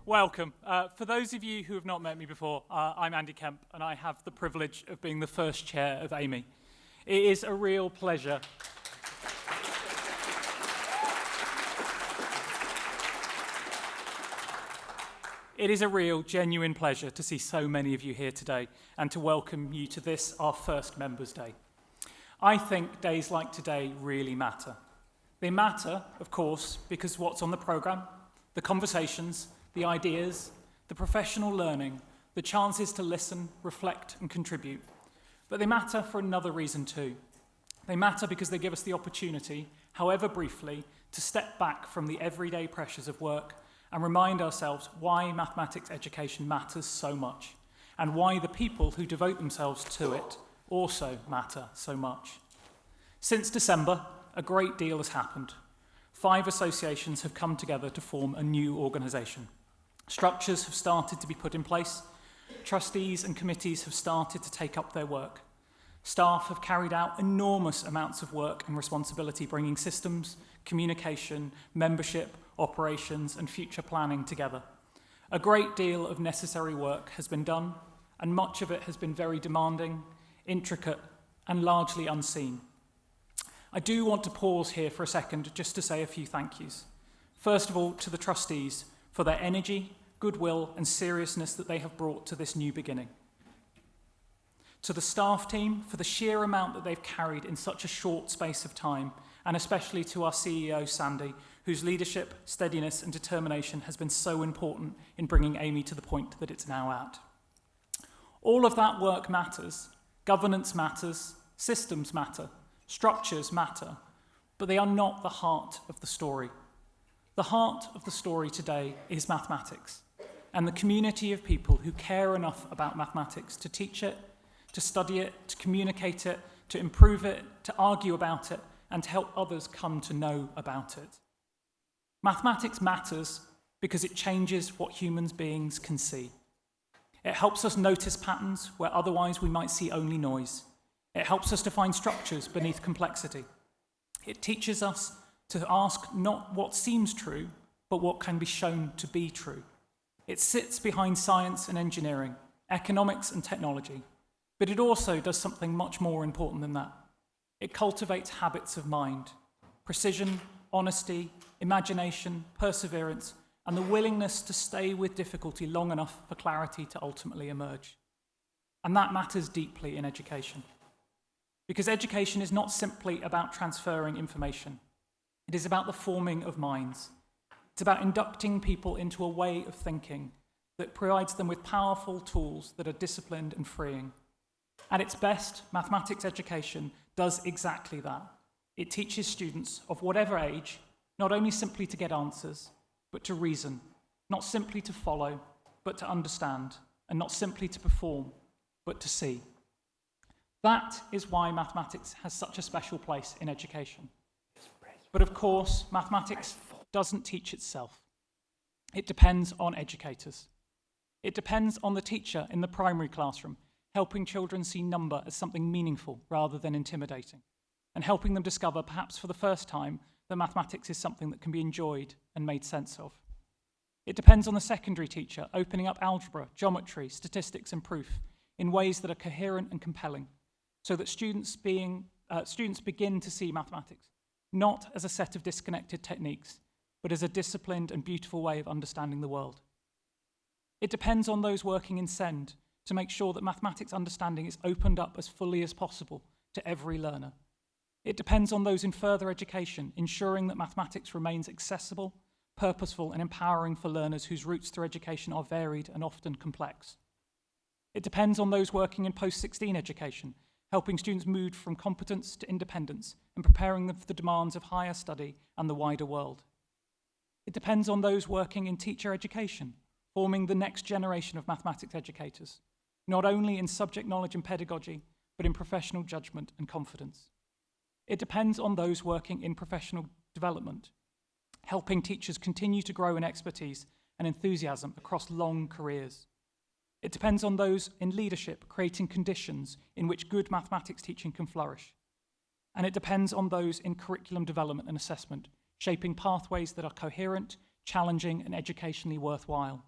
Welcome. For those of you who have not met me before, I'm Andy Kemp, and I have the privilege of being the first chair of AMiE. It is a real pleasure. It is a real, genuine pleasure to see so many of you here today and to welcome you to this, our first Members' Day. I think days like today really matter. They matter, of course, because what's on the programme, the conversations, the ideas, the professional learning, the chances to listen, reflect and contribute. But they matter for another reason too. They matter because they give us the opportunity, however briefly, to step back from the everyday pressures of work and remind ourselves why mathematics education matters so much and why the people who devote themselves to it also matter so much. Since December, a great deal has happened. 5 associations have come together to form a new organisation. Structures have started to be put in place. Trustees and committees have started to take up their work. Staff have carried out enormous amounts of work and responsibility, bringing systems, communication, membership, operations and future planning together. A great deal of necessary work has been done, and much of it has been very demanding, intricate and largely unseen. I do want to pause here for a second just to say a few thank yous. First of all, to the trustees for their energy, goodwill and seriousness that they have brought to this new beginning. To the staff team for the sheer amount that they've carried in such a short space of time, and especially to our CEO, Sandy, whose leadership, steadiness and determination has been so important in bringing AMiE to the point that it's now at. All of that work matters. Governance matters, systems matter, structures matter, but they are not the heart of the story. The heart of the story today is mathematics, and the community of people who care enough about mathematics to teach it, to study it, to communicate it, to improve it, to argue about it, and to help others come to know about it. Mathematics matters because it changes what human beings can see. It helps us notice patterns where otherwise we might see only noise. It helps us to find structures beneath complexity. It teaches us to ask not what seems true, but what can be shown to be true. It sits behind science and engineering, economics and technology, but it also does something much more important than that. It cultivates habits of mind, precision, honesty, imagination, perseverance, and the willingness to stay with difficulty long enough for clarity to ultimately emerge. And that matters deeply in education. Because education is not simply about transferring information. It is about the forming of minds. It's about inducting people into a way of thinking that provides them with powerful tools that are disciplined and freeing. At its best, mathematics education does exactly that. It teaches students of whatever age, not only simply to get answers, but to reason, not simply to follow, but to understand, and not simply to perform, but to see. That is why mathematics has such a special place in education. But of course, mathematics doesn't teach itself. It depends on educators. It depends on the teacher in the primary classroom, helping children see number as something meaningful rather than intimidating, and helping them discover, perhaps for the first time, that mathematics is something that can be enjoyed and made sense of. It depends on the secondary teacher, opening up algebra, geometry, statistics and proof in ways that are coherent and compelling, so that students begin to see mathematics not as a set of disconnected techniques, but as a disciplined and beautiful way of understanding the world. It depends on those working in SEND to make sure that mathematics understanding is opened up as fully as possible to every learner. It depends on those in further education, ensuring that mathematics remains accessible, purposeful, and empowering for learners whose routes through education are varied and often complex. It depends on those working in post-16 education, helping students move from competence to independence and preparing them for the demands of higher study and the wider world. It depends on those working in teacher education, forming the next generation of mathematics educators, not only in subject knowledge and pedagogy, but in professional judgment and confidence. It depends on those working in professional development, helping teachers continue to grow in expertise and enthusiasm across long careers. It depends on those in leadership, creating conditions in which good mathematics teaching can flourish. And it depends on those in curriculum development and assessment, shaping pathways that are coherent, challenging, and educationally worthwhile.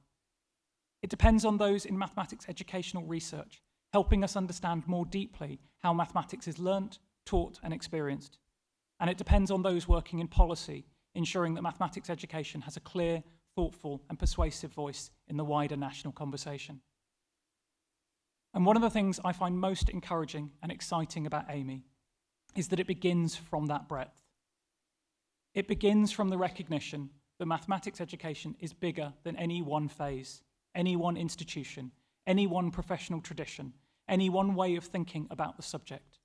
It depends on those in mathematics educational research, helping us understand more deeply how mathematics is learnt, taught, and experienced. And it depends on those working in policy, ensuring that mathematics education has a clear, thoughtful, and persuasive voice in the wider national conversation. And one of the things I find most encouraging and exciting about AMiE is that it begins from that breadth. It begins from the recognition that mathematics education is bigger than any one phase, any one institution, any one professional tradition, any one way of thinking about the subject.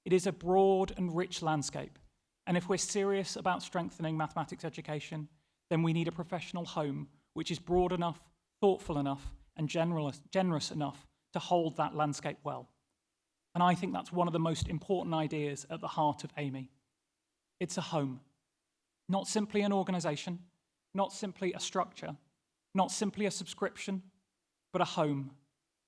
It is a broad and rich landscape, and if we're serious about strengthening mathematics education, then we need a professional home which is broad enough, thoughtful enough, and generous enough to hold that landscape well. And I think that's one of the most important ideas at the heart of AMiE. It's a home, not simply an organization, not simply a structure, not simply a subscription, but a home,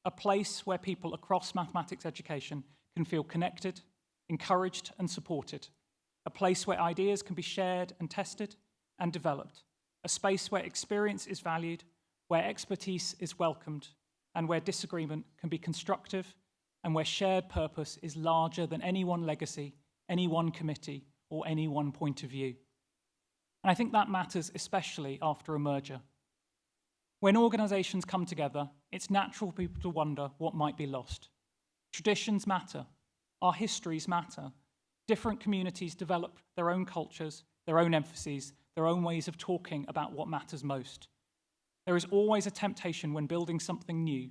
a place where people across mathematics education can feel connected, encouraged, and supported, a place where ideas can be shared and tested and developed, a space where experience is valued, where expertise is welcomed, and where disagreement can be constructive, and where shared purpose is larger than any one legacy, any one committee, or any one point of view. And I think that matters especially after a merger. When organizations come together, it's natural for people to wonder what might be lost. Traditions matter. Our histories matter. Different communities develop their own cultures, their own emphases, their own ways of talking about what matters most. There is always a temptation when building something new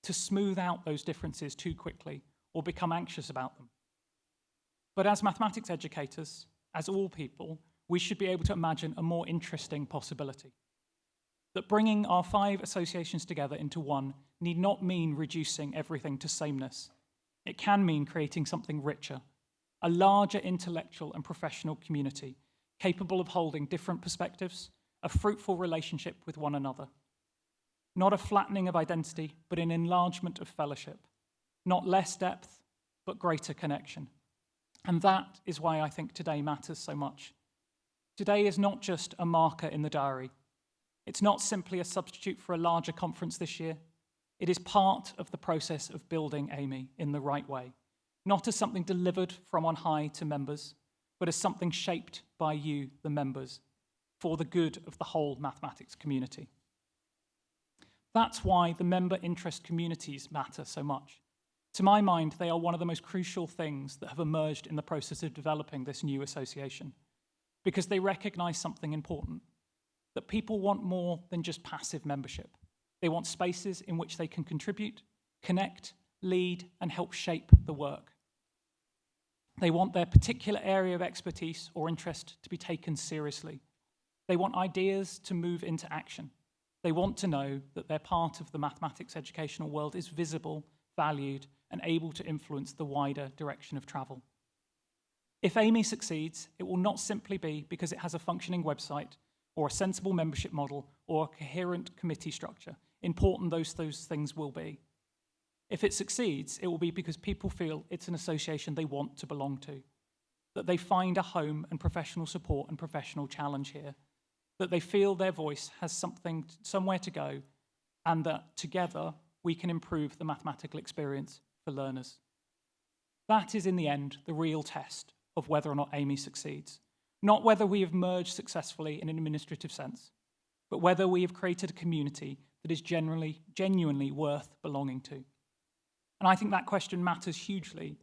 to smooth out those differences too quickly or become anxious about them. But as mathematics educators, as all people, we should be able to imagine a more interesting possibility. That bringing our 5 associations together into one need not mean reducing everything to sameness. It can mean creating something richer, a larger intellectual and professional community, capable of holding different perspectives, a fruitful relationship with one another. Not a flattening of identity, but an enlargement of fellowship. Not less depth, but greater connection. And that is why I think today matters so much. Today is not just a marker in the diary. It's not simply a substitute for a larger conference this year. It is part of the process of building AMiE in the right way, not as something delivered from on high to members, but as something shaped by you, the members, for the good of the whole mathematics community. That's why the member interest communities matter so much. To my mind, they are one of the most crucial things that have emerged in the process of developing this new association, because they recognize something important, that people want more than just passive membership. They want spaces in which they can contribute, connect, lead, and help shape the work. They want their particular area of expertise or interest to be taken seriously. They want ideas to move into action. They want to know that their part of the mathematics educational world is visible, valued, and able to influence the wider direction of travel. If AMiE succeeds, it will not simply be because it has a functioning website or a sensible membership model or a coherent committee structure, important those things will be. If it succeeds, it will be because people feel it's an association they want to belong to, that they find a home and professional support and professional challenge here, that they feel their voice has somewhere to go, and that together we can improve the mathematical experience for learners. That is, in the end, the real test of whether or not AMiE succeeds. Not whether we have merged successfully in an administrative sense, but whether we have created a community that is genuinely worth belonging to. And I think that question matters hugely,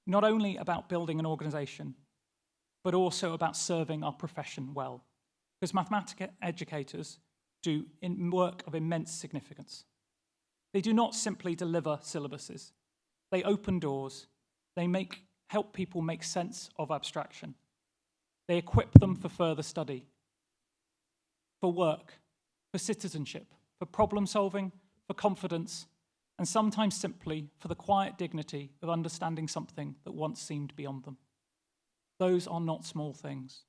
not only about building an organization, but also about serving our profession well. Because mathematics educators do work of immense significance. They do not simply deliver syllabuses. They open doors. They help people make sense of abstraction. They equip them for further study, for work, for citizenship, for problem solving, for confidence, and sometimes simply for the quiet dignity of understanding something that once seemed beyond them. Those are not small things.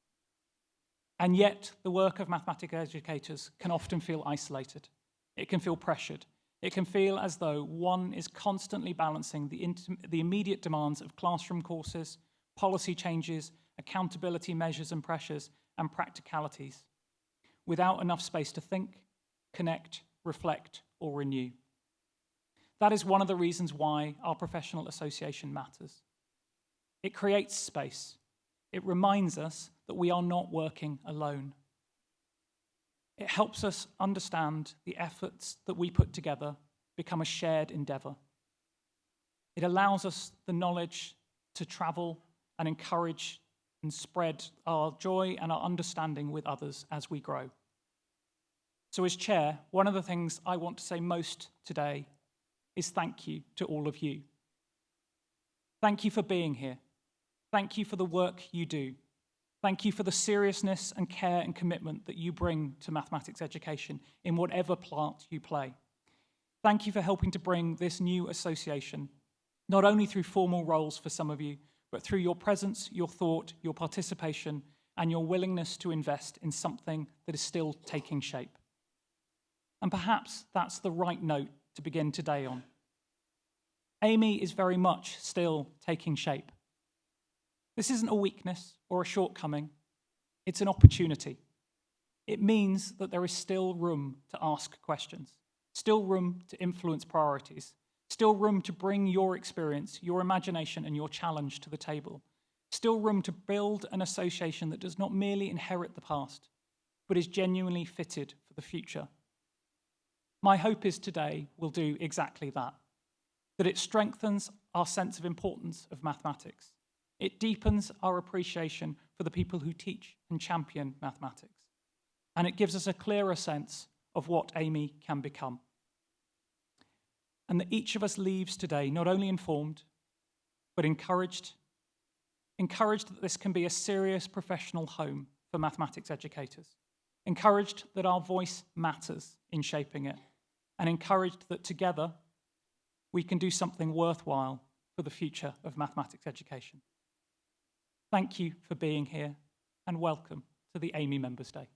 And yet, the work of mathematics educators can often feel isolated. It can feel pressured. It can feel as though one is constantly balancing the immediate demands of classroom courses, policy changes, accountability measures and pressures, and practicalities, without enough space to think, connect, reflect, or renew. That is one of the reasons why our professional association matters. It creates space. It reminds us that we are not working alone. It helps us understand the efforts that we put together become a shared endeavour. It allows us the knowledge to travel and encourage and spread our joy and our understanding with others as we grow. So as chair, one of the things I want to say most today is thank you to all of you. Thank you for being here. Thank you for the work you do. Thank you for the seriousness and care and commitment that you bring to mathematics education in whatever part you play. Thank you for helping to bring this new association, not only through formal roles for some of you, but through your presence, your thought, your participation, and your willingness to invest in something that is still taking shape. And perhaps that's the right note to begin today on. AMiE is very much still taking shape. This isn't a weakness or a shortcoming, it's an opportunity. It means that there is still room to ask questions, still room to influence priorities, still room to bring your experience, your imagination, and your challenge to the table, still room to build an association that does not merely inherit the past, but is genuinely fitted for the future. My hope is today will do exactly that it strengthens our sense of importance of mathematics. It deepens our appreciation for the people who teach and champion mathematics. And it gives us a clearer sense of what AMiE can become. And that each of us leaves today not only informed, but encouraged that this can be a serious professional home for mathematics educators, encouraged that our voice matters in shaping it, and encouraged that together we can do something worthwhile for the future of mathematics education. Thank you for being here, and welcome to the AMiE Members' Day.